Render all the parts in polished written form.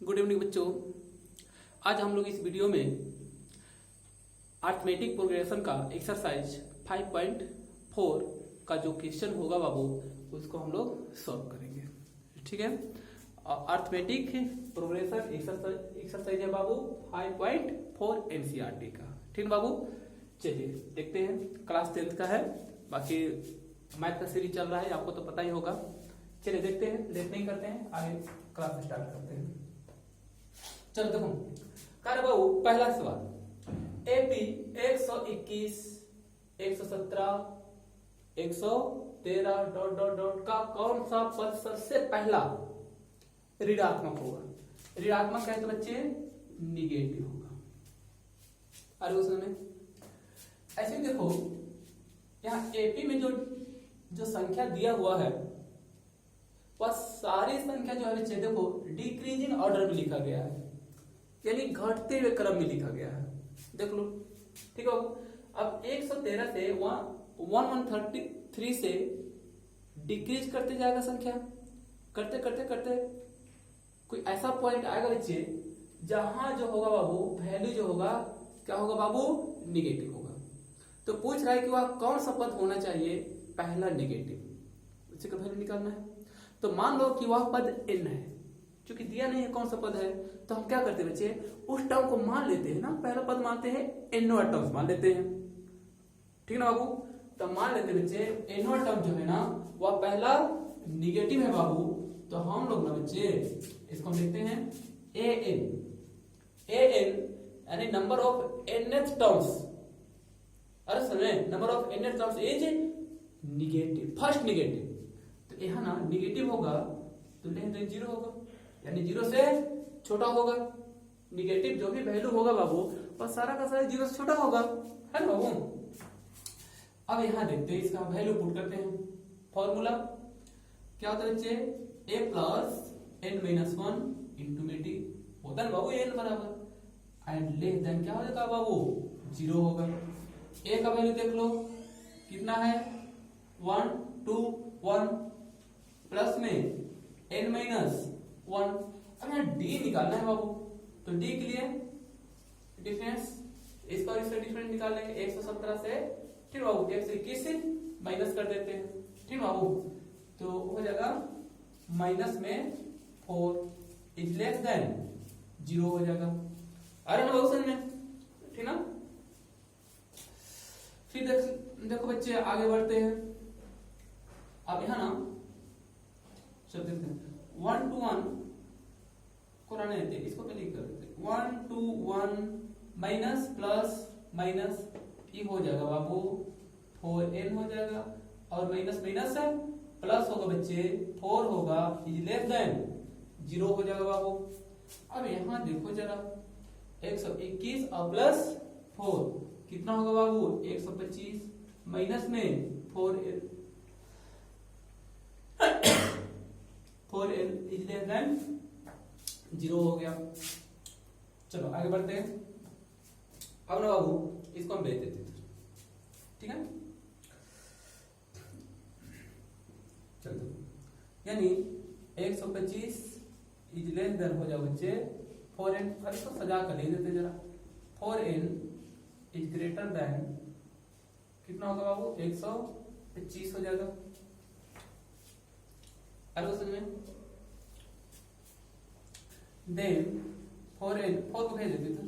Good evening बच्चों। आज हम लोग इस वीडियो में अर्थमेटिक प्रोग्रेशन का एक्सरसाइज 5.4 का जो क्वेश्चन होगा बाबू उसको हम लोग सॉल्व करेंगे। ठीक है, अर्थमेटिक प्रोग्रेशन एक्सरसाइज है बाबू 5.4 एनसीईआरटी का। ठीक है बाबू, चलिए देखते हैं। क्लास 10th का है, बाकी मैथ का सीरीज चल रहा है, आपको तो पता ही होगा। चलिए देखते हैं, लेट नहीं करते हैं, आगे क्लास स्टार्ट करते हैं। चलो देखो, कार्य बाबू पहला सवाल, एपी 121 117 113 डॉट डॉट डॉट का कौन सा पद सबसे पहला ऋणात्मक होगा। ऋणात्मक है तो बच्चे निगेटिव होगा। अरे उसमें ऐसे देखो, यहाँ एपी में जो संख्या दिया हुआ है वह सारी संख्या जो है बच्चे देखो डिक्रीजिंग ऑर्डर में लिखा गया है, यानी घटते हुए क्रम में लिखा गया है। देख लो, ठीक है। अब 113 से 1133 से डिक्रीज करते जाएगा संख्या, करते करते करते कोई ऐसा पॉइंट आएगा बच्चे जहां जो होगा बाबू वैल्यू जो होगा क्या होगा बाबू, निगेटिव होगा। तो पूछ रहा है कि वह कौन सा पद होना चाहिए पहला निगेटिव, उसी का वैल्यू निकालना है। तो मान लो कि वह पद n है, क्योंकि दिया नहीं है कौन सा पद है, तो हम क्या करते हैं बच्चे, उस टर्म को मान लेते हैं ना, पहला पद मानते हैं, nवां टर्म मान लेते हैं। ठीक है ना बाबू, तो मान लेते हैं बच्चे nवां टर्म जो है ना वह पहला निगेटिव है बाबू। तो हम लोग ना बच्चे इसको लिखते हैं an यानी नंबर ऑफ nth टर्म्स। अरे समय number of nth terms is negative, first negative. तो यहाँ ना निगेटिव होगा तो लेस देन 0 होगा, यानी 0 से छोटा होगा। निगेटिव जो भी वैल्यू होगा बाबू वह सारा का सारा 0 से छोटा होगा, है ना बाबू। अब यहाँ देखते हैं, इसका वैल्यू पुट करते हैं। फॉर्मूला क्या होता है बच्चे, a plus n minus 1 into में टी होता है बाबू n बराबर, एंड लेस देन क्या हो जाएगा बाबू 0 होगा। a का वैल्यू देख लो कितना है 1 2 1 प्लस में n माइनस 1। अब यहाँ d निकालना है बाबू, तो d के लिए डिफरेंस, इसका और इसका डिफरेंस निकाल लेंगे 117 से। ठीक बाबू 121 से माइनस कर देते हैं। ठीक बाबू, तो हो जाएगा माइनस में 4 इज लेस देन 0 हो जाएगा। अरे ना बाबू में, ठीक ना। फिर देखो बच्चे आगे बढ़ते हैं। अब यहाँ ना सब देखते हैं 1 to 1 को रहने देते हैं, इसको पहले कर देते हैं 1 to 1 माइनस प्लस माइनस ये हो जाएगा बाबू 4n हो जाएगा, और माइनस माइनस प्लस होगा बच्चे 4 होगा इज लेस देन 0 हो जाएगा बाबू। अब यहाँ देखो जरा 121 और प्लस 4 कितना होगा बाबू 125, माइनस में 4n इज लेस देन 0 हो गया। चलो आगे बढ़ते हैं। अब ना बाबू इसको हम भेज देते हैं, ठीक है। चलो यानी 125 इज लेस देन हो जाओ बच्चे 4n, अब इसको सजा कर ले देते जरा, 4n इज ग्रेटर देन कितना होगा बाबू 125 हो जाएगा। अरे समझ में, देन 4n 4 को भेज देते थे,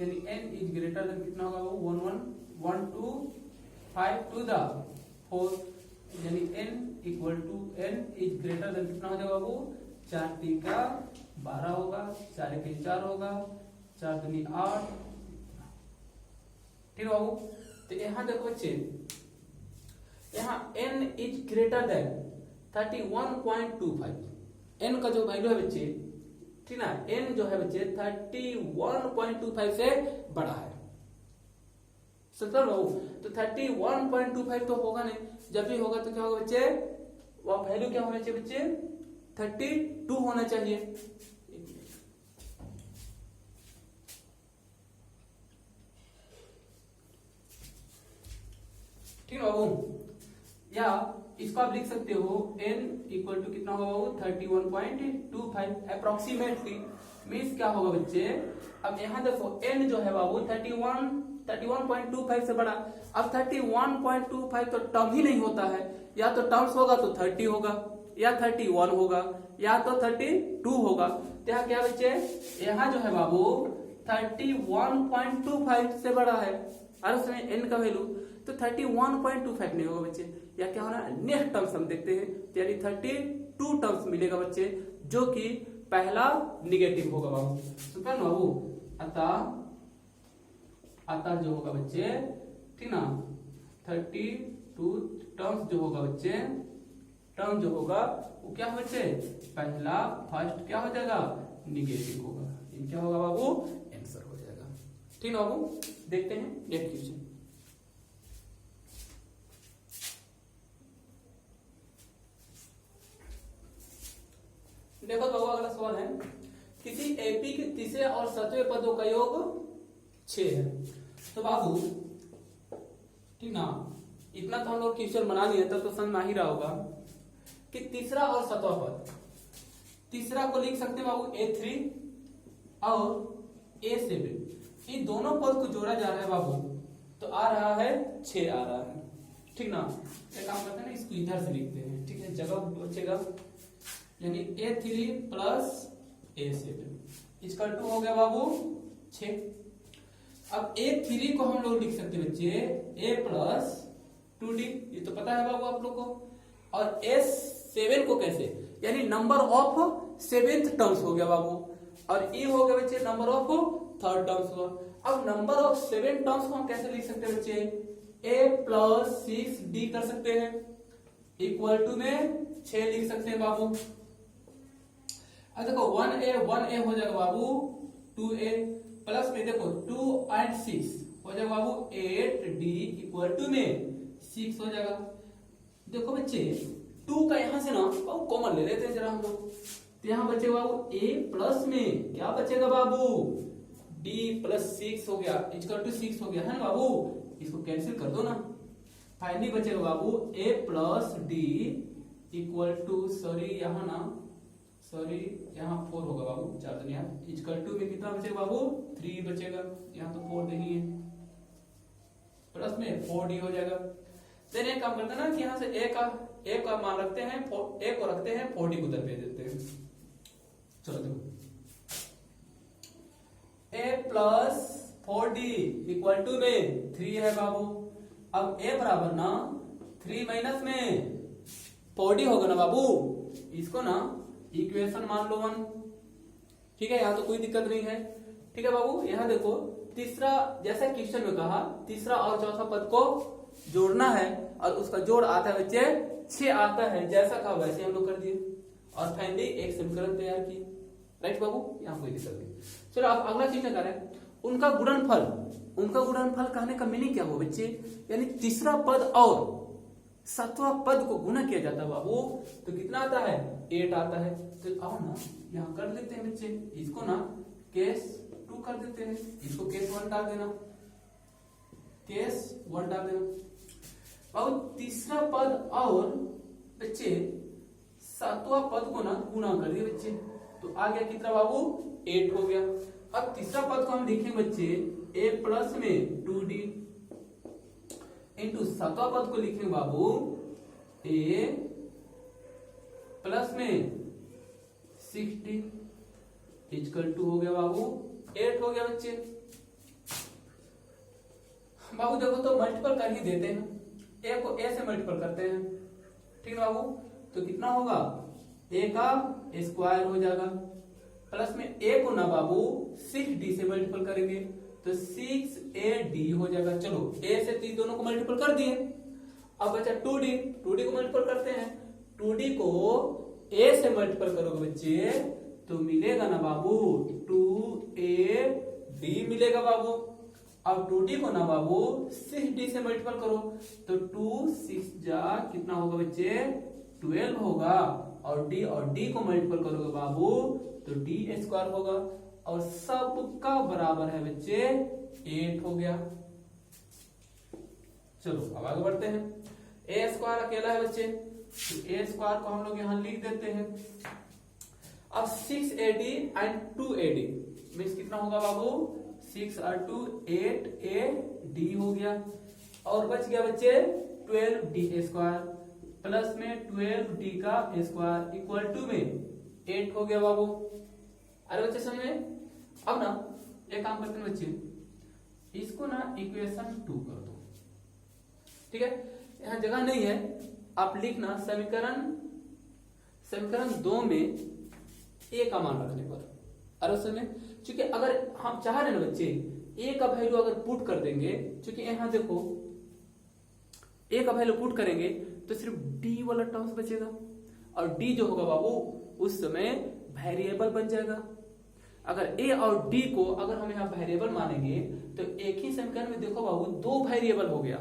यानी n इज ग्रेटर देन कितना होगा वो 1 1 1 2 5 टू द 4, यानी n equal to n is greater than कितना हो जाएगा वो 4 3 का 12 होगा, 4 1 4 होगा, 4 2 8। ठीक है बाबू, तो यहाँ देखो बच्चे, यहाँ n is greater then 31.25, n का जो वैल्यू है बच्चे, ठीक ना, n जो है बच्चे 31.25 से बड़ा है। समझ लो, तो 31.25 तो होगा नहीं, जब भी होगा तो क्या होगा बच्चे, वह वैल्यू क्या होना चाहिए बच्चे 32 होना चाहिए। ठीक है बाबू, या इसको आप लिख सकते हो n इक्वल टू कितना होगा वो 31.25 अप्रोक्सीमेटली। मीन्स क्या होगा बच्चे, अब यहाँ देखो n जो है बाबू 31.25 से बड़ा। अब 31.25 तो टर्म ही नहीं होता है, या तो टर्म्स होगा तो 30 होगा, या 31 होगा, या तो 32 होगा। तो यहाँ क्या बच्चे, यहाँ जो है बाबू 31.25 से बड़ा है और उसमें n का वैल्यू तो 31.25 नहीं होगा बच्चे। या क्या होना, नेक्स्ट टर्म्स हम देखते हैं, यानी 32 टर्म्स मिलेगा बच्चे, जो कि पहला निगेटिव होगा बाबू। सुन बाबू, अतः जो होगा बच्चे, ठीक ना, 32 टर्म्स जो होगा बच्चे, टर्म जो होगा वो क्या है बच्चे, पहला फर्स्ट क्या हो जाएगा, निगेटिव होगा। ये क्या होगा बाबू, आंसर हो जाएगा। ठीक ना बाबू, देखते हैं नेक्स्ट क्वेश्चन। देखो बाबू अगला सवाल है, किसी एपी के तीसरे और सातवें पदों का योग 6 है। तो बाबू ठीक ना, इतना तो हम लोग क्वेश्चन बना लिए, तब तो समझ में आ ही रहा होगा कि तीसरा और सातवां पद, तीसरा को लिख सकते हैं बाबू A3 और A7, इन दोनों पद को जोड़ा जा रहा है बाबू, तो आ रहा है 6 आ रहा है। ठीक ना, एक काम करते हैं ना, इसको इधर से लिखते हैं, ठीक है, जगह बचेगा, यानी A3 प्लस A7 इसका 2 हो गया बाबू 6। अब A3 को हम लोग लिख सकते हैं बच्चे A प्लस 2D, ये तो पता है बाबू आप लोग को। और S7 को कैसे, यानी नंबर ऑफ 7th टर्म्स हो गया बाबू, और E हो गया बच्चे नंबर ऑफ 3rd टर्म्स हुआ। अब नंबर ऑफ 7 टर्म्स को हम कैसे लिख सकते हैं बच्चे, A प्लस 6D कर सकते हैं, इक्वल टू में 6 लिख सकते हैं बाबू। अब देखो 1A हो जाएगा बाबू 2A, प्लस में देखो 2 और 6 हो जाएगा बाबू 8D इक्वल टू में 6 हो जाएगा। देखो बच्चे 2 का यहां से ना बाबू कॉमन ले लेते हैं जरा हम लोग, तो यहां बचेगा बाबू A प्लस में क्या बचेगा बाबू D प्लस 6 हो गया, इक्वल टू 6 हो गया है ना बाबू, इसको कैंसिल कर दो ना, फाइनली बचेगा बाबू A plus D equal to, sorry यहाँ ना, सॉरी यहाँ 4 होगा बाबू, 4 तो यहाँ इक्वल टू में कितना बचेगा बाबू 3 बचेगा, यहाँ तो 4 नहीं है, प्लस में 4D हो जाएगा। देन एक काम करते हैं ना कि यहाँ से A का मान रखते हैं, A को रखते हैं 4D को उधर भेज देते हैं। चलो देखो A plus 4D equal to में 3 है बाबू। अब A बराबर ना 3 माइनस में 4D होगा ना बाबू, इसको ना इक्वेशन मान लो 1, ठीक है, यहाँ तो कोई दिक्कत नहीं है। ठीक है बाबू, यहाँ देखो तीसरा, जैसा क्वेश्चन में कहा तीसरा और चौथा पद को जोड़ना है, और उसका जोड़ आता है बच्चे 6 आता है, जैसा कहा वैसे हम लोग कर दिए, और फाइनली एक समीकरण तैयार किए। राइट बाबू, यहाँ कोई दिक्कत नहीं। चलो आप अगला क्वेश्चन करें, उनका गुणनफल, उनका गुणनफल कहने का मीनिंग क्या हो बच्चे, यानी तीसरा पद और सातवां पद को गुना किया जाता है बाबू, तो कितना आता है 8 आता है। तो आओ ना यहाँ कर लेते हैं बच्चे, इसको ना केस 2 कर देते हैं, इसको केस 1 डाल देना, केस 1 डाल देना बाबू। तीसरा पद और बच्चे सातवां पद को ना गुना कर दिए बच्चे, तो आ गया कितना बाबू 8 हो गया। अब तीसरा पद को हम लिखेंगे बच्चे A प्लस में 2D इंटू सातवां पद को लिखेंगे बाबू A प्लस में 60 इक्वल टू हो गया बाबू 8 हो गया बच्चे। बाबू देखो तो मल्टीपल कर ही देते हैं, A को A से मल्टीपल करते हैं, ठीक है बाबू, तो कितना होगा A का स्क्वायर हो जाएगा, प्लस में A को ना बाबू 6D से मल्टीपल करेंगे तो 6AD हो जाएगा। चलो A से 3 दोनों को मल्टीपल कर दिए, अब बचा 2D, 2D को मल्टीपल करते हैं, 2D को A से मल्टीपल करोगे बच्चे तो मिलेगा ना बाबू 2AD मिलेगा बाबू। अब 2D को ना बाबू 6D से मल्टीपल करो तो 2 6 जा कितना होगा बच्चे 12 होगा, और D को मल्टीपल करोगे बाबू तो D स्क्वायर होगा, और सबका बराबर है बच्चे 8 हो गया। चलो अब आगे बढ़ते हैं, ए स्क्वायर अकेला है बच्चे, तो ए स्क्वायर को हम लोग यहाँ लिख देते हैं। अब 6AD एंड 2AD मीन्स कितना होगा बाबू, 6 और 2 8AD हो गया, और बच गया बच्चे 12D स्क्वायर प्लस में 12D का स्क्वायर इक्वल टू में 8 हो गया बाबू। अरे बच्चे समझ में? अब ना एक काम करते हैं बच्चे, इसको ना इक्वेशन 2 कर दो, ठीक है। यहाँ जगह नहीं है, आप लिखना समीकरण 2 में ए का मान रखने पर। अरे उसमें क्योंकि अगर हम चाह रहे हैं ना बच्चे ए का वैल्यू अगर पुट कर देंगे, क्योंकि यहाँ देखो ए का वैल्यू पुट करेंगे तो सिर्फ डी वाला टर्म्स बचेगा, और डी जो होगा बाबू उस समय वेरिएबल बन जाएगा। अगर ए और डी को अगर हम यहाँ वेरिएबल मानेंगे तो एक ही समीकरण में देखो बाबू 2 वेरिएबल हो गया।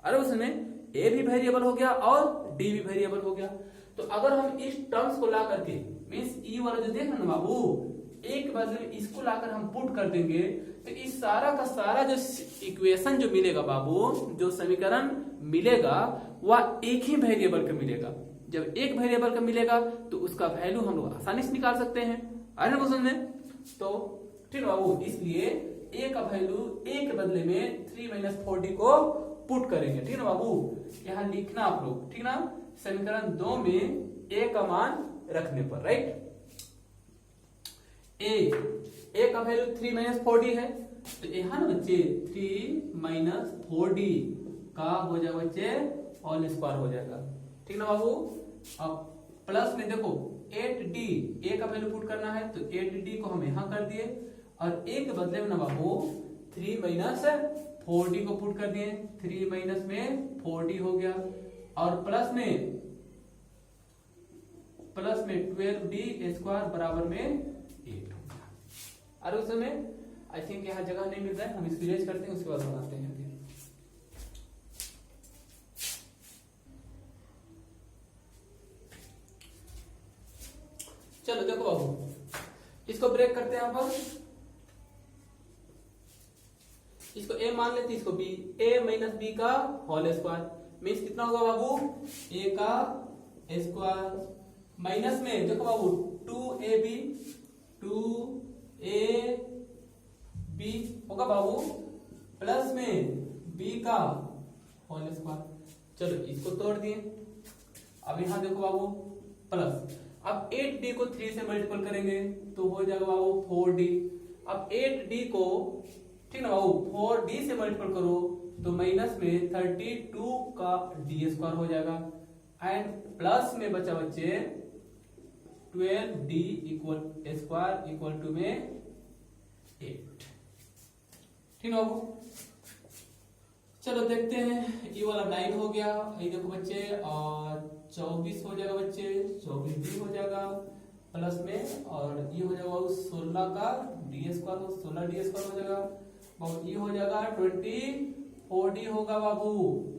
अरे उसमें ए भी वेरिएबल हो गया और डी भी वेरिएबल हो गया। तो अगर हम इस टर्म्स को ला करके मीन्स ई वाला जो देख रहे ना बाबू, एक बदले में इसको लाकर हम पुट कर देंगे तो इस सारा का सारा जो इक्वेशन जो मिलेगा बाबू, जो समीकरण मिलेगा वह एक ही वेरिएबल का मिलेगा। जब एक वेरिएबल का मिलेगा तो उसका वैल्यू हम लोग आसानी से निकाल सकते हैं। आए ना क्वेश्चन में? तो ठीक है बाबू, इसलिए ए का वैल्यू ए के बदले में 3 - 4d को पुट करेंगे, ठीक है ना बाबू। यहाँ लिखना आप लोग, ठीक ना, समीकरण 2 में ए का मान रखने पर, राइट। ए का वैल्यू 3 - 4d है, तो यहाँ ना बच्चे 3 - 4d का हो जाएगा बच्चे होल स्क्वायर हो जाएगा, ठीक ना बाबू। अब प्लस में देखो 8d, ए का वैल्यू पुट करना है तो 8d को हम यहाँ कर दिए, और ए के बदले में ना बाबू 3 - 4d को पुट कर दिए, 3 में 4d हो गया, और प्लस में 12d स्क्वायर बराबर में 8 हो गया। अरे उस समय आई थिंक यहाँ जगह नहीं मिल रहा है, हम इसको इरेज करते हैं, उसके बाद बनाते हैं। चलो देखो बाबू, इसको ब्रेक करते हैं आप, इसको a मान लेते, इसको b, a - b का होल स्क्वायर मीन्स कितना होगा बाबू, a का स्क्वायर माइनस में देखो बाबू 2ab होगा बाबू, प्लस में b का होल स्क्वायर। चलो इसको तोड़ दिए, अब यहां देखो बाबू प्लस, अब 8d को 3 से मल्टीपल करेंगे तो हो जाएगा बाबू 4d। अब 8d को, ठीक ना बाबू, 4d से मल्टीपल करो तो माइनस में 32 का d स्क्वायर हो जाएगा, एंड प्लस में बचा बच्चे 12d स्क्वायर इक्वल टू में 8, ठीक है बाबू। चलो देखते हैं, ये वाला 9 हो गया, ये देखो बच्चे, और 24 हो जाएगा बच्चे, 24d हो जाएगा प्लस में, और ये हो जाएगा 16 का d स्क्वायर, 16d स्क्वायर हो जाएगा बाबू, ये हो जाएगा 24d होगा बाबू,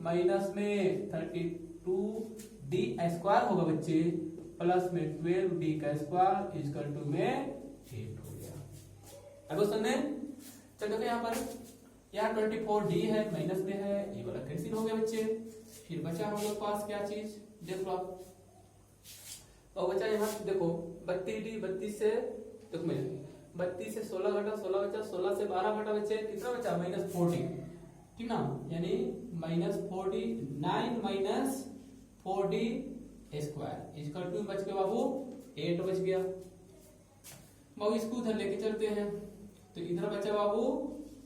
माइनस में 32d स्क्वायर होगा बच्चे, प्लस में 12d का स्क्वायर इक्वल टू में 8 हो गया। अब सुनने चलो देखो यहाँ पर, यहाँ 24d है, माइनस में है, ये वाला कैंसिल हो गया बच्चे। फिर बचा हम लोग पास क्या चीज, देख लो आप, और बचा यहाँ देखो 32d, 32 से देखो मैं 32 से 16 घटा, 16 बचा, 16 से 12 घटा बच्चे, कितना बचा -40, ठीक ना, यानी -40, 9 - 4d स्क्वायर इक्वल टू बच गया बाबू 8 बच गया बाबू। इसको उधर लेके चलते हैं तो इधर बचा बाबू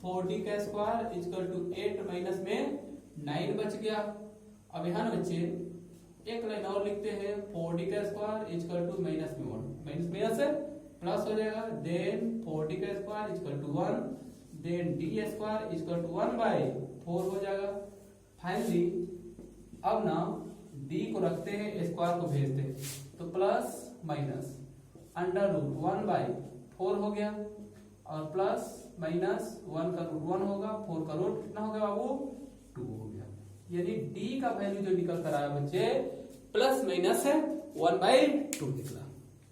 4d का स्क्वायर इक्वल टू 8 माइनस में 9 बच गया। अब यहाँ बच्चे एक लाइन और लिखते हैं, 4d का स्क्वायर इक्वल टू माइनस में 1, माइनस से प्लस हो जाएगा, देन 4d का square equal to 1, then d square equal to 1/4 हो जाएगा। फाइनली अब ना d को रखते हैं, स्क्वायर को भेजते हैं, तो प्लस माइनस अंडर रूट 1/4 हो गया, और प्लस माइनस 1 का रूट 1 होगा, 4 का रूट कितना हो गया बाबू 2 हो गया। यानी d का वैल्यू जो निकल कर आया बच्चे प्लस माइनस 1/2 निकला।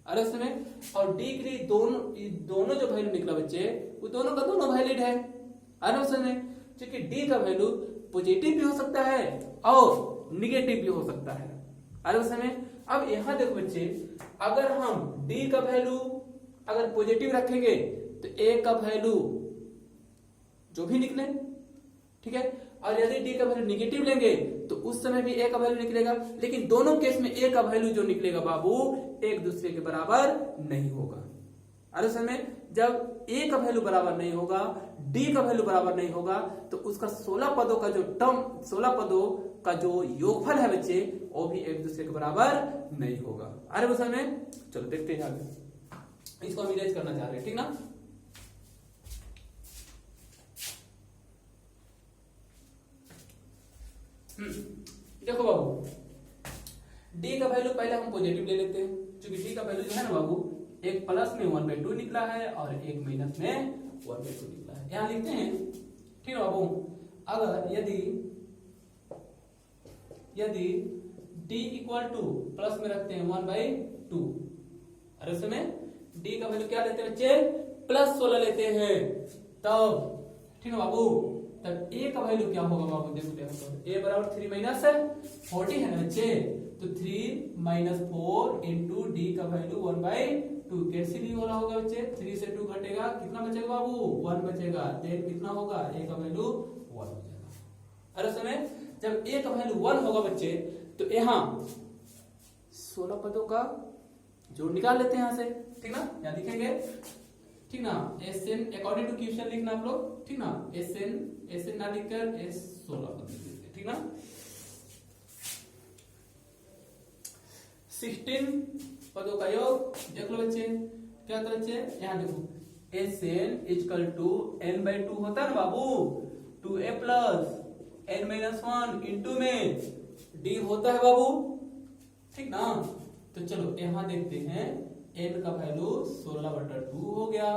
अरे उसमें और d के लिए दोनों जो वैल्यू निकला बच्चे वो दोनों का दोनों वैलिड है। अरे उसमें क्योंकि d का वैल्यू पॉजिटिव भी हो सकता है और निगेटिव भी हो सकता है। अरे उस समय अब यहां देखो बच्चे, अगर हम डी का वैल्यू अगर पॉजिटिव रखेंगे तो ए का वैल्यू जो भी निकले, ठीक है, और यदि डी का वैल्यू निगेटिव लेंगे तो उस समय भी ए का वैल्यू निकलेगा, लेकिन दोनों केस में ए का वैल्यू जो निकलेगा बाबू एक दूसरे के बराबर नहीं होगा। अरे समय जब ए का वैल्यू बराबर नहीं होगा, डी का वैल्यू बराबर नहीं होगा, तो उसका 16 पदों का जो टर्म, 16 पदों का जो योगफल है बच्चे, वो भी एक दूसरे के बराबर नहीं होगा। अरे उस समय चलो देखते हैं आगे, इसको हम इरेज करना चाह रहे हैं, ठीक ना। देखो बाबू, डी का वैल्यू पहले हम पॉजिटिव ले लेते हैं, क्योंकि डी का वैल्यू जो है ना बाबू, एक प्लस में 1/2 निकला है और एक माइनस में 1/2 निकला है। यहां लिखते हैं, ठीक है बाबू, अगर यदि d इक्वल टू प्लस में रखते हैं 1/2, अरे उसमें d का वैल्यू क्या लेते हैं बच्चे, +16 लेते हैं, तब ठीक है बाबू, तब a का वैल्यू क्या होगा बाबू, देखो a बराबर 3 माइनस 40 है ना बच्चे, तो 3 माइनस 4 इंटू डी का वैल्यू 1/2 कैसे भी वाला होगा बच्चे, 3 से 2 घटेगा, कितना बचेगा बाबू, 1 बचेगा, देन कितना होगा, a का वैल्यू 1 हो जाएगा। अरे समय जब a का वैल्यू 1 होगा बच्चे, तो यहाँ 16 पदों का जोड़ निकाल लेते हैं यहाँ से, ठीक ना, यहाँ लिखेंगे, ठीक ना, SN अकॉर्डिंग टू क्वेश्चन लिखना आप लोग, ठीक ना, SN ना लिखकर S 16 पद लिख देते, ठीक ना। 16 पदों का योग देख लो बच्चे, क्या होता है बच्चे, यहाँ देखो SN इक्वल टू n/2 होता है ना बाबू, 2a प्लस n-1 इंटू में d होता है बाबू, ठीक ना। तो चलो यहाँ देखते हैं, n का वैल्यू 16/2 हो गया,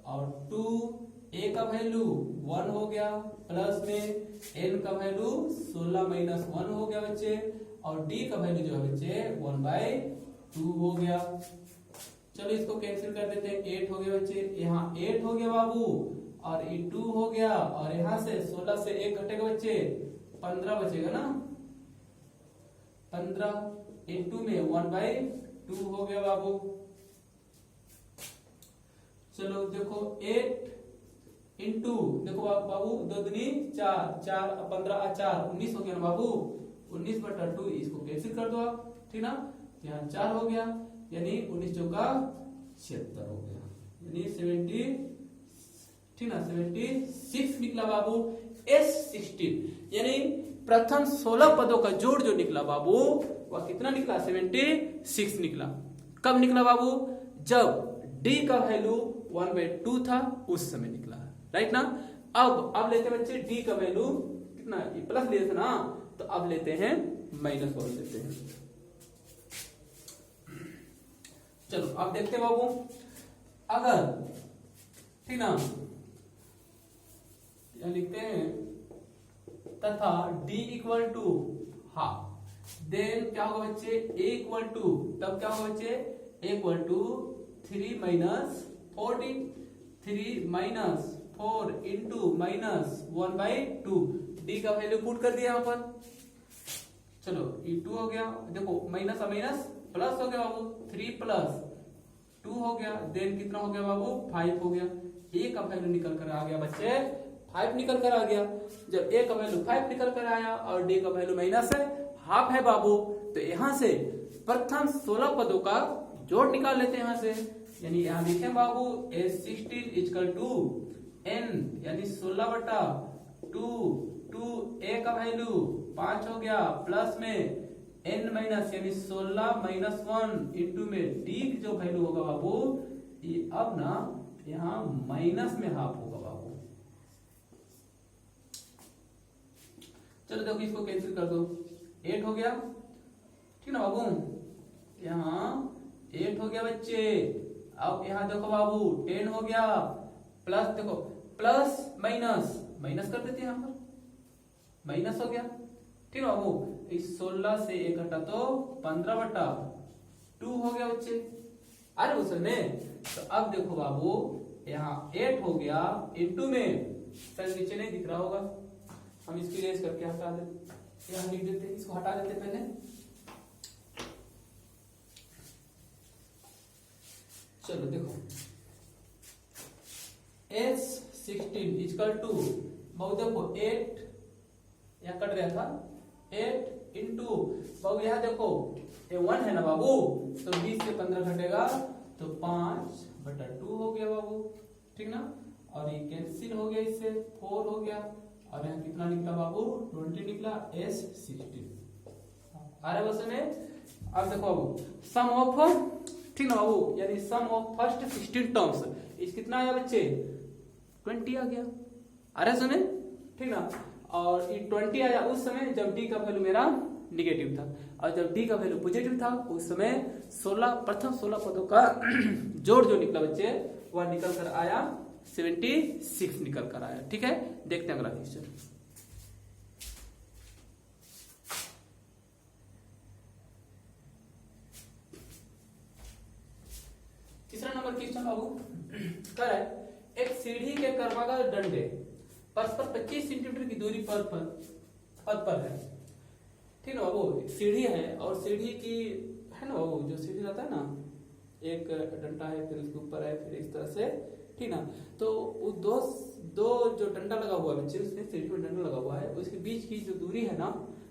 और 2a का वैल्यू 1 हो गया, प्लस में n का वैल्यू 16 माइनस 1 हो गया बच्चे, और d का वैल्यू जो है बच्चे 1/2 हो गया। चलो इसको कैंसिल कर देते हैं, 8 हो गया बच्चे, यहाँ 8 हो गया बाबू, और ये 2 हो गया, और यहाँ से 16 से 1 घटेगा बच्चे, 15 बचेगा ना, 15 इंटू में 1/2 हो गया बाबू। चलो देखो 8 इंटू, देखो बाबू 2 दूनी 4, 4 15 4 19 हो गया ना बाबू, 19/2, इसको कैंसिल कर दो आप, ठीक ना, यहाँ 4 हो गया, यानी 19 चौका 76 हो गया, यानी 70, ठीक ना, 76 निकला बाबू, S16, यानी प्रथम 16 पदों का जोड़ जो निकला बाबू, वह कितना निकला, 76 निकला। कब निकला बाबू, जब d का वैल्यू 1/2 था, उस समय निकला, राइट ना। अब लेते हैं बच्चे d का वैल्यू कितना, प्लस लिए थे ना, तो अब लेते हैं -1 लेते हैं। चलो अब देखते हैं बाबू, अगर ठीक ना, लिखते हैं तथा d equal to half, then क्या होगा बच्चे, a इक्वल टू, तब क्या होगा बच्चे, a equal to 3 minus 40, 3 minus 4 into minus 1/2, d का वैल्यू पुट कर दिया यहाँ पर, चलो ये 2 हो गया, देखो माइनस माइनस प्लस हो गया बाबू, 3 प्लस 2 हो गया, देन कितना हो गया बाबू, 5 हो गया, a का वैल्यू निकल कर आ गया बच्चे, 5 निकल कर आ गया। जब a का वैल्यू 5 निकल कर आया और d का वैल्यू -1/2 है बाबू, तो यहाँ से प्रथम 16 पदों का जोड़ निकाल लेते हैं यहाँ से, यानी यहाँ लिखें बाबू S16 इक्वल टू n, यानी 16/2, 2a का वैल्यू 5 हो गया, प्लस में n माइनस, यानी 16 माइनस 1 इंटू में d की जो वैल्यू होगा बाबू, ये अब ना यहाँ माइनस में हाफ होगा बाबू। चलो देखो इसको कैंसिल कर दो, 8 हो गया, ठीक ना बाबू, यहाँ 8 हो गया बच्चे। अब यहाँ देखो बाबू 10 हो गया, प्लस देखो प्लस माइनस माइनस कर देते हैं, यहाँ पर माइनस हो गया, ठीक है बाबू। इस 16 से 1 घटा तो 15/2 हो गया बच्चे। अरे उसमें तो अब देखो बाबू यहाँ 8 हो गया, इंटू में सर नीचे नहीं दिख रहा होगा, हम इसकी रेस करके हटा देते, यहाँ लिख देते हैं, इसको हटा देते हैं पहले। चलो देखो, S16 इक्वल टू बहु देखो 8, यहाँ कट गया था, 8 इंटू बाबू यहाँ देखो ये 1 है ना बाबू, तो 20 से 15 घटेगा तो 5/2 हो गया बाबू, ठीक ना। और ये कैंसिल हो गया, इससे 4 हो गया, और यहाँ कितना निकला बाबू 20 निकला, S16 आ रहा बस में। अब देखो बाबू सम ऑफ, ठीक ना बाबू, यानी सम ऑफ फर्स्ट 16 टर्म्स, इस कितना आया बच्चे 20 आ गया, आ रहा सुने, ठीक ना। और ये 20 आया उस समय जब डी का वैल्यू मेरा निगेटिव था, और जब डी का वैल्यू पॉजिटिव था उस समय प्रथम 16 पदों का जोड़ जो निकला बच्चे वह निकल कर आया 76 निकल कर आया, ठीक है। देखते हैं अगला क्वेश्चन। तीसरा नंबर क्वेश्चन बाबू कह रहा है एक सीढ़ी के कर्मागार डंडे परस्पर 25 सेंटीमीटर की दूरी पर पद पर है, ठीक ना बाबू। सीढ़ी है और सीढ़ी की है ना बाबू, जो सीढ़ी रहता है ना, एक डंडा है फिर उसके ऊपर है फिर इस तरह से, ठीक ना। तो वो दो जो डंडा लगा हुआ है बच्चे, उसमें सीढ़ी में डंडा लगा हुआ है, उसके बीच की जो दूरी है ना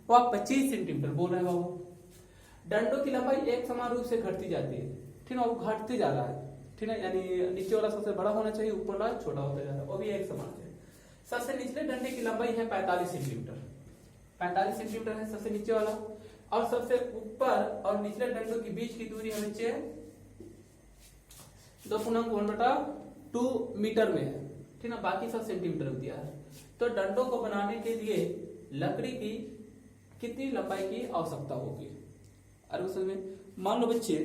वो आप 25 सेंटीमीटर बोल रहे हैं बाबू। डंडों की लंबाई एक समान रूप से घटती जाती है, ठीक ना, वो घटते जा रहा है, ठीक है, यानी नीचे वाला सबसे बड़ा होना चाहिए, ऊपर वाला छोटा होता जा रहा है, वो भी एक समान है। सबसे निचले डंडे की लंबाई है 45 सेंटीमीटर, 45 सेंटीमीटर है सबसे नीचे वाला, और सबसे ऊपर और निचले डंडों के बीच की दूरी है बच्चे 2.1/2 मीटर में है, ठीक ना, बाकी सब सेंटीमीटर दिया है। तो डंडों को बनाने के लिए लकड़ी की कितनी लंबाई की आवश्यकता होगी। अरे उस में मान लो बच्चे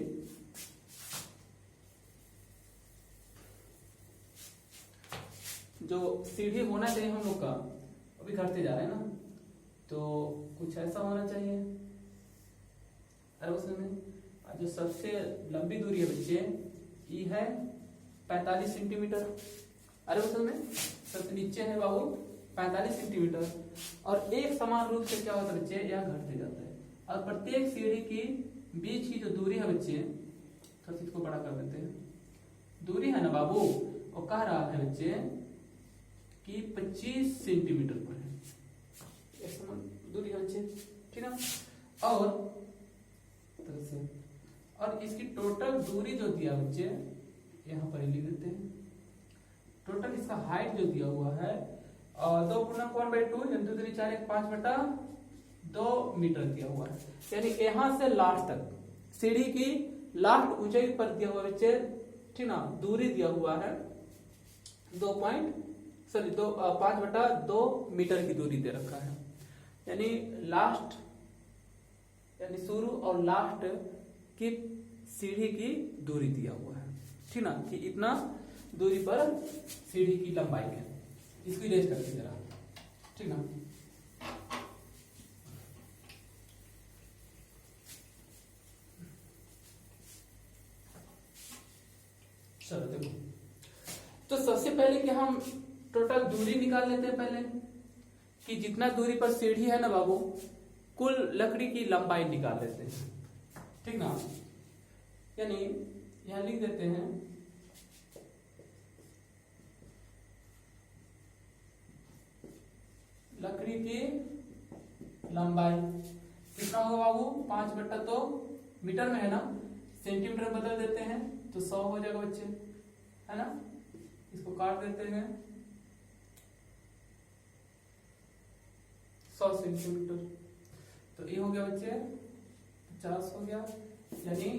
जो सीढ़ी होना चाहिए हम लोग का अभी घटते जा रहा है ना, तो कुछ ऐसा होना चाहिए। अरे उसमें जो सबसे लंबी दूरी है बच्चे ये है 45 सेंटीमीटर। अरे उसमें सबसे नीचे है बाबू 45 सेंटीमीटर, और एक समान रूप से क्या होता है बच्चे, यह घटते जाता है। और प्रत्येक सीढ़ी की बीच की जो दूरी है बच्चे, थोड़ा इसको बड़ा कर देते हैं, दूरी है ना बाबू, वो कह रहा है बच्चे कि 25 सेंटीमीटर पर है, एक समान दूरी है बच्चे, ठीक है। और इसकी टोटल दूरी जो दिया बच्चे यहाँ पर लिख देते हैं, टोटल इसका हाइट जो दिया हुआ है 2.1/2 4 5/2 मीटर दिया हुआ है, यानी यहाँ से लास्ट तक सीढ़ी की लास्ट ऊंचाई पर दिया हुआ बच्चे, ठीक ना, दूरी दिया हुआ है 5/2 मीटर की दूरी दे रखा है, यानी लास्ट यानी शुरू और लास्ट की सीढ़ी की दूरी दिया हुआ है, ठीक ना, कि इतना दूरी पर सीढ़ी की लंबाई है। इसकी रेस्ट करके जरा, ठीक ना। चलो देखो, तो सबसे पहले कि हम टोटल दूरी निकाल लेते हैं पहले, कि जितना दूरी पर सीढ़ी है ना बाबू, कुल लकड़ी की लंबाई निकाल लेते हैं, ठीक ना। यानी यहां लिख देते हैं लकड़ी की लंबाई कितना होगा बाबू 5/2 मीटर में है ना, सेंटीमीटर बदल देते हैं तो 100 हो जाएगा बच्चे, है ना। इसको काट देते हैं 100 सेंटीमीटर, तो ये हो गया बच्चे 50 हो गया, यानी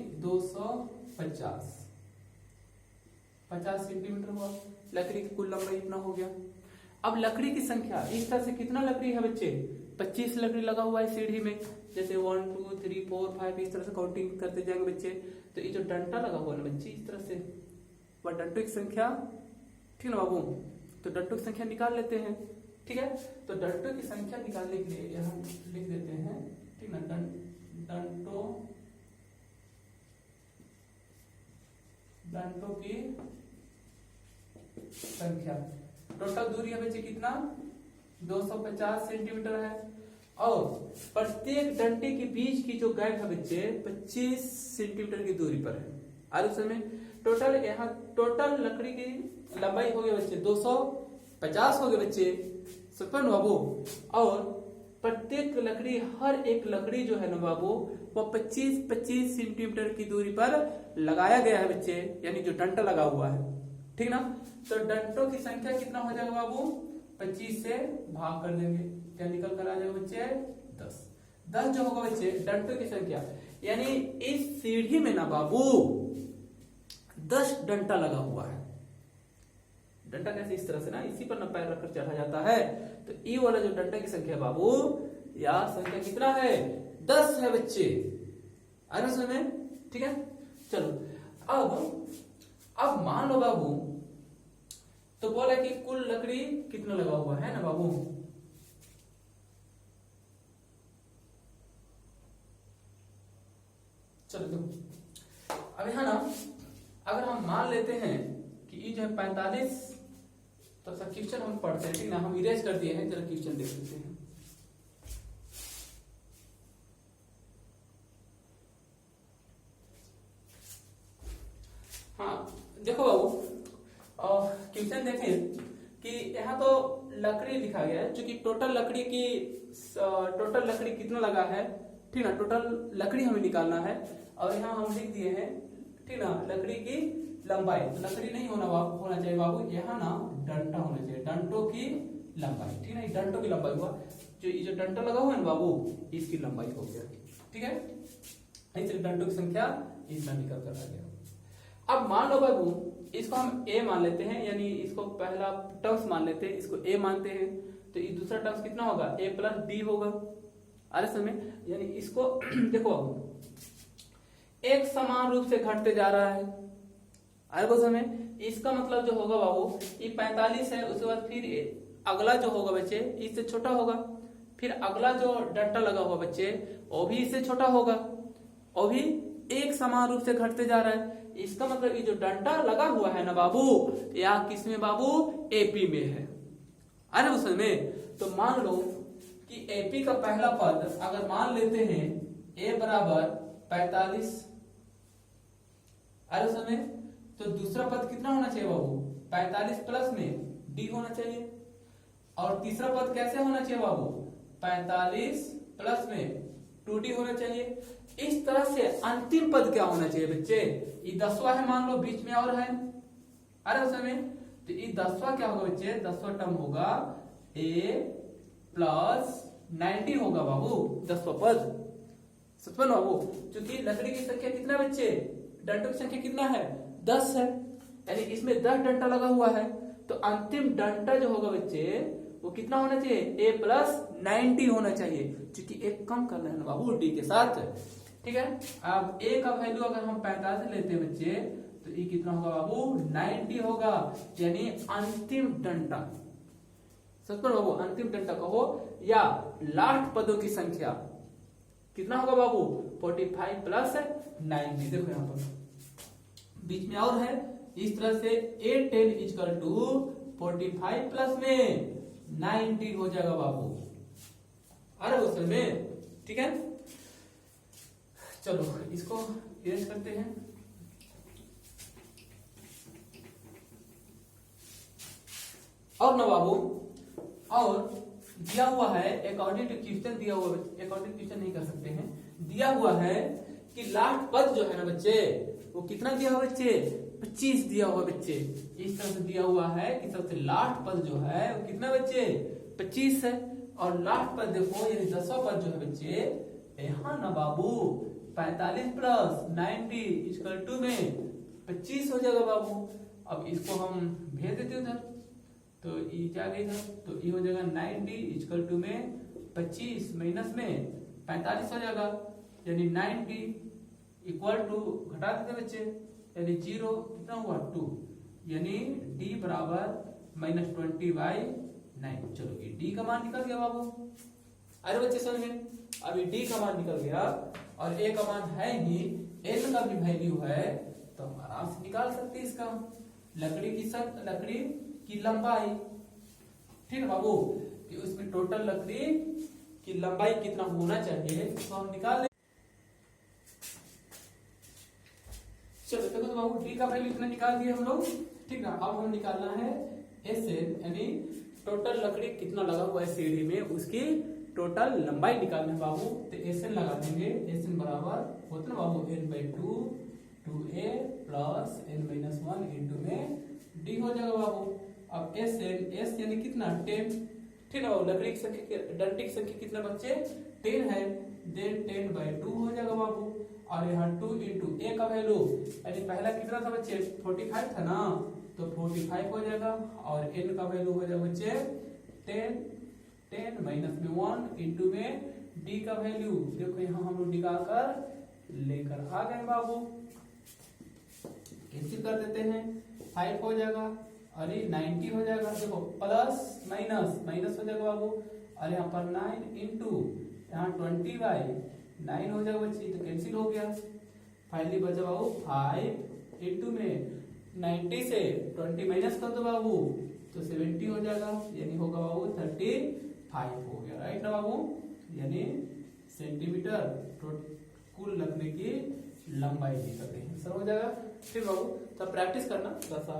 50 सेंटीमीटर हुआ लकड़ी की कुल लंबाई इतना हो गया। अब लकड़ी की संख्या इस तरह से कितना लकड़ी है बच्चे, 25 लकड़ी लगा हुआ है सीढ़ी में, जैसे 1 2 3 4 5 इस तरह से काउंटिंग करते जाएंगे बच्चे। तो ये जो डंडा लगा हुआ है ना बच्चे, इस तरह से वह डंडों की संख्या, ठीक ना बाबू, तो डंडों की संख्या निकाल लेते हैं, ठीक है। तो डंडों की संख्या निकालने के लिए यहाँ लिख देते हैं, ठीक ना, डंडों की संख्या। टोटल दूरी है बच्चे कितना 250 सेंटीमीटर है, और प्रत्येक डंडे के बीच की जो गैप है बच्चे 25 सेंटीमीटर की दूरी पर है। और उस समय टोटल यहाँ टोटल लकड़ी की लंबाई हो गई बच्चे 250 हो गए बच्चे सपन बाबू। और प्रत्येक लकड़ी हर एक लकड़ी जो है ना बाबू वो 25-25 सेंटीमीटर की दूरी पर लगाया गया है बच्चे, यानी जो डंडा लगा हुआ है, ठीक ना। तो डंडों की संख्या कितना हो जाएगा बाबू 25 से भाग कर देंगे, क्या निकल कर आ जाएगा बच्चे 10 जो होगा बच्चे डंडों की संख्या, यानी इस सीढ़ी में ना बाबू 10 डंडा लगा हुआ है। डंडा कैसे, इस तरह से ना इसी पर ना पैर रखकर चढ़ा जाता है। तो ई वाला जो डंडा की संख्या बाबू या संख्या कितना है 10 है बच्चे, आगे सुने, ठीक है। चलो अब मान लो बाबू, तो बोला कि कुल लकड़ी कितना लगा हुआ है ना बाबू, चलो देखो अब यहाँ ना अगर हम मान लेते हैं कि ये जो है 45, तो सर क्वेश्चन हम पढ़ते हैं, ठीक ना, हम इरेज कर दिए हैं, जरा क्वेश्चन देख लेते हैं। हाँ देखो बाबू क्वेश्चन देखें कि यहाँ तो लकड़ी लिखा गया है, क्योंकि टोटल लकड़ी कितना लगा है, ठीक ना, टोटल लकड़ी हमें निकालना है। और यहाँ हम लिख दिए हैं, ठीक ना, लकड़ी की लंबाई, तो लकड़ी नहीं होना चाहिए बाबू, यहाँ ना डंडा होना चाहिए, डंडों की लंबाई, ठीक है, डंडों की लंबाई हुआ, जो ये जो डंडा लगा हुआ है ना बाबू इसकी लंबाई हो गया, ठीक है, इसलिए डंडों की संख्या इतना निकल कर आ गया। अब मान लो बाबू इसको हम ए मान लेते हैं, यानी इसको पहला टर्म्स मान लेते हैं, इसको ए मानते हैं, तो ये दूसरा टर्म्स कितना होगा ए प्लस बी होगा। अरे समय यानी इसको देखो बाबू एक समान रूप से घटते जा रहा है, अरे वो समय इसका मतलब जो होगा बाबू ये 45 है, उसके बाद फिर अगला जो होगा बच्चे इससे छोटा होगा, फिर अगला जो डंडा लगा हुआ बच्चे वो भी इससे छोटा होगा, वो भी एक समान रूप से घटते जा रहा है। इसका मतलब ये जो डंडा लगा हुआ है ना बाबू या किस में बाबू एपी में है, अरे उस समय तो मान लो कि एपी का पहला पद अगर मान लेते हैं ए बराबर 45, अरे उस समय तो दूसरा पद कितना होना चाहिए बाबू 45 प्लस में डी होना चाहिए, और तीसरा पद कैसे होना चाहिए बाबू 45 प्लस में 2d होना चाहिए। इस तरह से अंतिम पद क्या होना चाहिए बच्चे, ये 10वां है मान लो, बीच में और है, अरे उस समय तो ये 10वां क्या होगा बच्चे, 10वां टर्म होगा a प्लस 90 होगा बाबू 10वां पद, सचपन बाबू, क्योंकि लकड़ी की संख्या कितना बच्चे, डंडों की संख्या कितना है 10 है, यानी इसमें 10 डंडा लगा हुआ है, तो अंतिम डंडा जो होगा बच्चे वो कितना होना चाहिए a प्लस 90 होना चाहिए, क्योंकि एक कम करना है ना बाबू डी के साथ, ठीक है। अब a का वैल्यू अगर हम 45 लेते हैं बच्चे तो ये कितना होगा बाबू 90 होगा, यानी अंतिम डंडा, सच पर बाबू अंतिम डंडा कहो या लास्ट पदों की संख्या कितना होगा बाबू 45 प्लस 90, देखो यहाँ पर बीच में और है, इस तरह से 810 इक्वल टू 45 प्लस में 90 हो जाएगा बाबू, अरे उस में, ठीक है। चलो इसको इरेज करते हैं, और ना बाबू और दिया हुआ है अकॉर्डिंग टू क्वेश्चन, दिया हुआ अकॉर्डिंग क्वेश्चन नहीं कर सकते हैं, दिया हुआ है कि लास्ट पद जो है ना बच्चे वो कितना दिया हुआ बच्चे 25 दिया हुआ बच्चे, इस तरह से दिया हुआ है कि सबसे लास्ट पद जो है वो कितना बच्चे 25 है, और लास्ट पद देखो यानी 10वां पद जो है बच्चे यहाँ ना बाबू 45 प्लस 90 इक्वल टू में 25 हो जाएगा बाबू। अब इसको हम भेज देते उधर, तो ये क्या गई था, तो ये हो जाएगा 90 इक्वल टू में 25 माइनस में 45 हो जाएगा, यानी 90 इक्वल टू घटा देते बच्चे, यानी 0 कितना हुआ 2, यानी d बराबर -20/9। चलो ये d का मान निकल गया बाबू, अरे बच्चे समझ में, अभी d का मान निकल गया और a का मान है ही, n का भी वैल्यू है, तो हम आराम से निकाल सकते हैं इसका लकड़ी की लंबाई, ठीक है बाबू, कि उसमें टोटल लकड़ी कि लंबाई कितना होना चाहिए, तो हम निकाल लें। चलो देखो तो बाबू डी का वैल्यू इतना निकाल दिए हम लोग, ठीक ना। अब हम निकालना है एस एन, यानी टोटल लकड़ी कितना लगा हुआ है सीढ़ी में, उसकी टोटल लंबाई निकालना है बाबू। तो एस एन लगा देंगे, एस एन बराबर होता ना बाबू n by two, two a plus n minus one into में डी हो जाएगा बाबू। अब एस एन, एस यानी कितना 10, ठीक है बाबू। लकड़ी की संख्या, डंडी की संख्या कितना बच्चे 10 है, देन 10 बाई 2 हो जाएगा बाबू। और यहाँ 2 इंटू ए का वैल्यू, यानी पहला कितना था बच्चे 45 था ना, तो 45 हो जाएगा। और एन का वैल्यू हो जाएगा बच्चे 10, 10 माइनस में 1 इंटू में डी का वैल्यू, देखो यहाँ हम लोग निकाल कर लेकर आ गए बाबू। कैंसिल कर देते हैं, 5 हो जाएगा और ये 90 हो जाएगा। देखो प्लस माइनस माइनस हो जाएगा बाबू। और यहाँ पर 9 इंटू यहाँ 20 बाई 9 हो जाएगा बच्ची, तो कैंसिल हो गया। फाइनली बचा बाबू 5 इंटू में 90 से 20 माइनस कर दो बाबू, तो 70 हो जाएगा, यानी होगा बाबू 35 हो गया, राइट ना बाबू। यानी सेंटीमीटर कुल लकड़ी की लंबाई निकलते हैं, सर हो जाएगा। फिर बाबू तब प्रैक्टिस करना, थोड़ा सा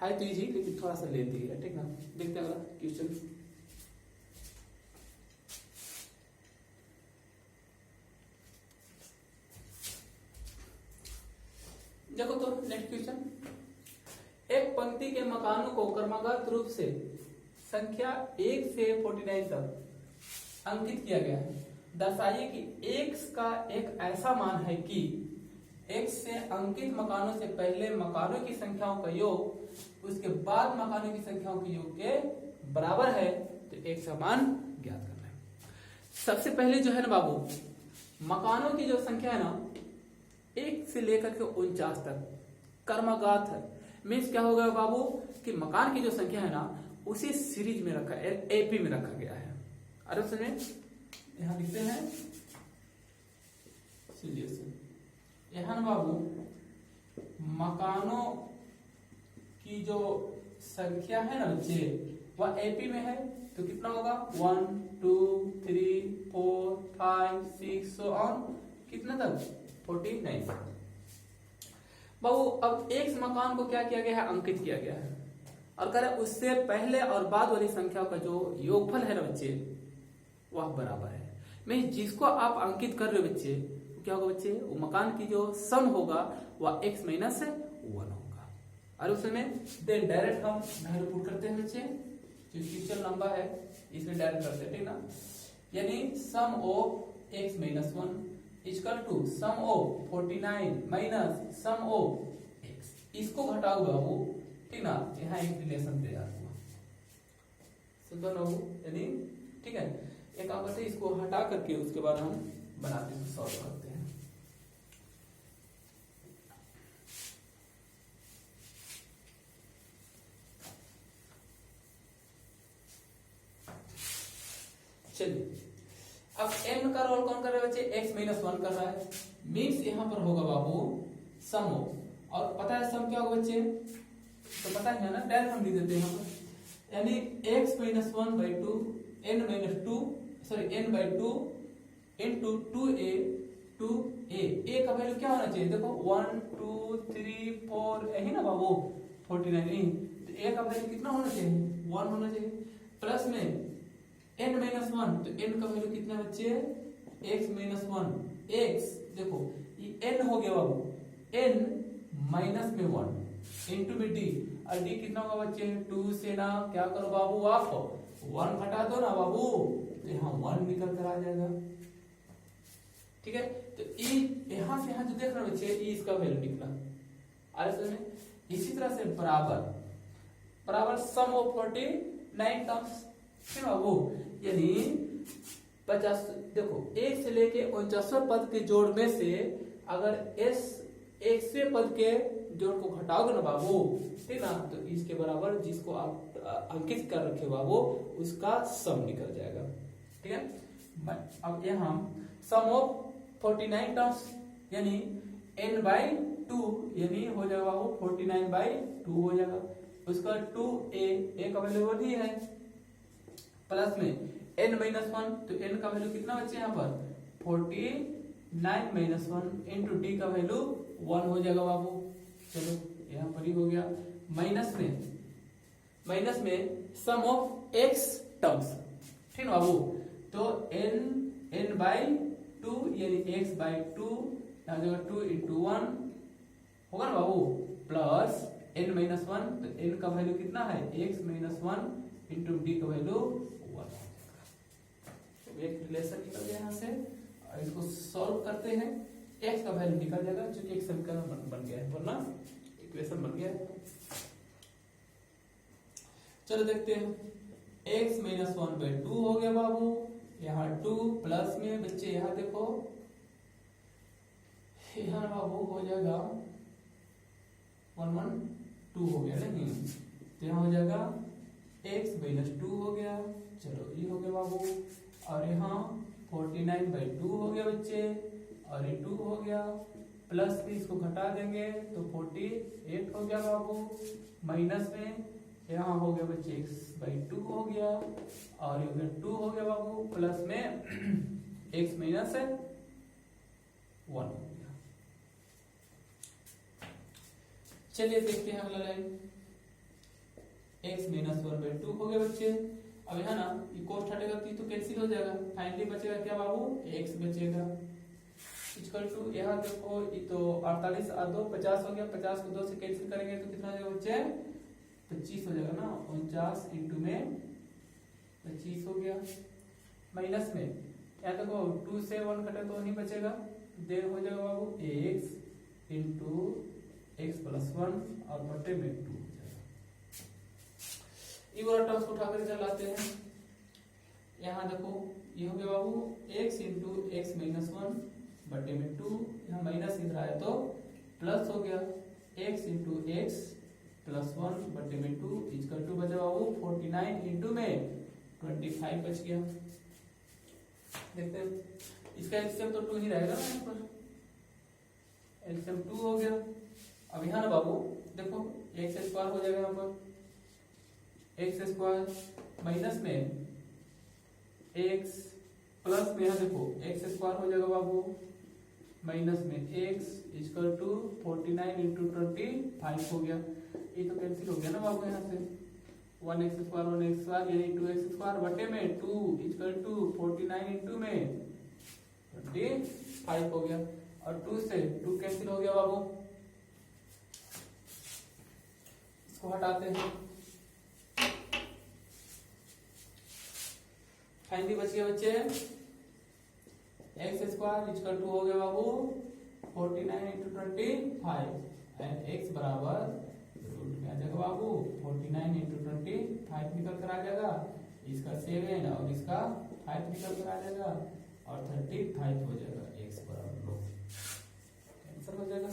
है तो इजी लेकिन थोड़ा सा लेंदी है, ठीक ना। देखते हैं अगला क्वेश्चन। देखो तो नेक्स्ट क्वेश्चन, एक पंक्ति के मकानों को क्रमागत रूप से संख्या 1 से 49 तक अंकित किया गया है। दर्शाइए कि x का एक ऐसा मान है कि x से अंकित मकानों से पहले मकानों की संख्याओं का योग उसके बाद मकानों की संख्याओं के योग के बराबर है। तो x का मान ज्ञात करना है। सबसे पहले जो है ना बाबू, मकानों की जो संख्या है ना 1 से लेकर के 49 तक क्रमागत है। मीन्स क्या होगा बाबू कि मकान की जो संख्या है ना उसी सीरीज में रखा है, एपी में रखा गया है। अरे सुनिए यहां लिखते हैं यहाँ ना बाबू मकानों की जो संख्या है ना बच्चे वह एपी में है, तो कितना होगा 1 2 3 4 5 6 सो ऑन कितना तक 49 बाबू। अब एक मकान को क्या किया गया है, अंकित किया गया है, और कह रहे उससे पहले और बाद वाली संख्या का जो योगफल है ना बच्चे वह बराबर है। मैं जिसको आप अंकित कर रहे हो बच्चे क्या होगा बच्चे, वो मकान की जो सम होगा वह x माइनस 1 होगा। और उसमें देन डायरेक्ट हम पुट करते हैं बच्चे, जो क्वेश्चन नंबर है इसमें डायरेक्ट करते हैं, ठीक ना। यानी sum of x minus 1 equal to sum of 49 minus sum of x, इसको घटाओ बाबू, ठीक ना। यहाँ एक रिलेशन तैयार हुआ, समझो ना बाबू, यानी ठीक है। एक काम करते हैं, इसको हटा करके उसके बाद हम बनाते हैं, सॉल्व करते हैं। चलिए अब m का रोल कौन कर रहा है बच्चे, x माइनस 1 कर रहा है। मीन्स यहां पर होगा बाबू सम हो, और पता है सम क्या होगा बच्चे, तो पता है ना, डायरेक्ट हम लिख देते हैं यहाँ पर, यानी x minus 1 by 2 n minus 2 sorry n by 2 into 2a a का वैल्यू क्या होना चाहिए, देखो 1 2 3 4 यही ना बाबू 49, तो a का वैल्यू कितना होना चाहिए 1 होना चाहिए। प्लस में n माइनस 1, तो n का वैल्यू कितना बच्चे x माइनस 1, x देखो ये n हो गया बाबू, n माइनस में 1 इंटू में d, और d कितना होगा बच्चे 2 से ना क्या करो बाबू आप 1 घटा दो ना बाबू, तो यहाँ 1 निकल कर आ जाएगा, ठीक है। तो e यहां से यहां जो देख रहे हो बच्चे e इसका वैल्यू निकला। में इसी तरह से बराबर सम ऑफ 49 टर्म्स, ठीक है बाबू, यानी 50 देखो 1 से लेके 49वें पद के जोड़ में से अगर s 1वें पद के जोड़ को घटाओगे ना बाबू, ठीक ना, तो इसके बराबर जिसको आप अंकित कर रखे बाबू उसका सम निकल जाएगा, ठीक है। अब यहाँ सम ऑफ 49 टर्म्स यानी n बाई 2 यानी हो जाएगा बाबू 49 बाई 2 हो जाएगा, उसका 2a का वैल्यू वही है, प्लस में n -1, तो n का वैल्यू कितना बचे यहाँ पर 49 -1 इंटू डी का वैल्यू 1 हो जाएगा बाबू। चलो यहाँ पर ही हो गया। माइनस में सम ऑफ x टर्म्स, ठीक है बाबू। तो n बाई 2 यानी x बाई 2, यहाँ हो जाएगा 2 इंटू 1 होगा ना बाबू, प्लस n -1, तो n का वैल्यू कितना है x -1 इंटू डी का वैल्यू 1। तो एक रिलेशन निकल गया यहाँ से, और इसको सॉल्व करते हैं, x का वैल्यू निकल जाएगा क्योंकि एक समीकरण बन गया है, वरना इक्वेशन बन गया है। चलो देखते हैं, x -1 बाई 2 हो गया बाबू, यहाँ 2 प्लस में बच्चे यहाँ देखो, यहाँ बाबू हो जाएगा 1 1 2 हो गया नहीं, तो यहाँ हो जाएगा x -2 हो गया। चलो ये हो गया बाबू, और यहाँ 49/2 हो गया बच्चे, और ये 2 हो गया, प्लस में इसको घटा देंगे तो 48 हो गया बाबू, माइनस में यहाँ हो गया बच्चे x/2 हो गया, और ये हो गया 2 हो गया बाबू, प्लस में x - 1 हो गया। चलिए देखते हैं अगला लाइन, x - 1/2 हो गया बच्चे। अब यहाँ ना ये कोस हटेगा तो कैंसिल हो जाएगा, फाइनली बचेगा क्या बाबू, x बचेगा इक्वल टू, यहाँ देखो ये तो 48 और 2 50 हो गया, 50 को 2 से कैंसिल करेंगे तो कितना हो जाएगा बच्चे 25 हो जाएगा ना, 49 इंटू में 25 हो गया। माइनस में यहाँ देखो 2 से 1 कटे तो नहीं बचेगा, देर हो जाएगा बाबू x इंटू x + 1 और बटे में 2 हो जाएगा। ये वाला टर्म्स को उठा कर चलाते हैं, यहाँ देखो ये हो गया बाबू x इंटू x - 1 बटे में 2, यहाँ माइनस इधर आया तो प्लस हो गया, x इंटू x + 1 बटे में 2 इक्वल टू बचा बाबू 49 इंटू में 25 बच गया। देखते हैं इसका एलसीएम तो 2 ही रहेगा ना, यहाँ पर एलसीएम 2 हो गया। अब यहाँ ना बाबू देखो x² हो जाएगा, यहाँ पर x² माइनस में x प्लस में यहाँ देखो x² हो जाएगा बाबू, माइनस में x इक्वल टू 49 इंटू 25 हो गया। ये तो कैंसिल हो गया ना बाबू, यहाँ से 1x² यानी 2x² बटे में 2 इक्वल टू 49 इंटू में 25 हो गया, और 2 से 2 कैंसिल हो गया बाबू, इसको हटाते हैं, फाइनली बच गया बच्चे x² इक्वल टू हो गया बाबू 49 इंटू 25 एंड x बराबर रूट में आ जाएगा बाबू 49 इंटू 25 निकल कर आ जाएगा, इसका 7 और इसका 5 निकल कर आ जाएगा, और 35 हो जाएगा, x बराबर 9 आंसर हो जाएगा।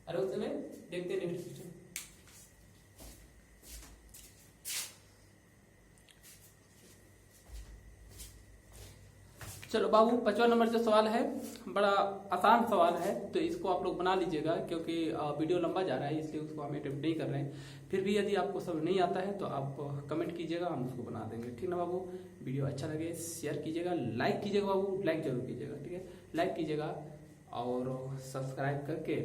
अरे उसमें देखते हैं नेक्स्ट क्वेश्चन। चलो बाबू 55 नंबर जो सवाल है बड़ा आसान सवाल है, तो इसको आप लोग बना लीजिएगा क्योंकि वीडियो लंबा जा रहा है इसलिए उसको हम अटेम्प्ट नहीं कर रहे हैं। फिर भी यदि आपको सब नहीं आता है तो आप कमेंट कीजिएगा, हम उसको बना देंगे, ठीक ना बाबू। वीडियो अच्छा लगे शेयर कीजिएगा, लाइक कीजिएगा बाबू, लाइक जरूर कीजिएगा, ठीक है, लाइक कीजिएगा और सब्सक्राइब करके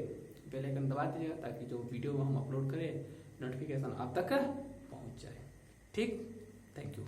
बेल आइकन दबा दीजिएगा ताकि जो वीडियो हम अपलोड करें नोटिफिकेशन आप तक पहुँच जाए, ठीक। Thank you.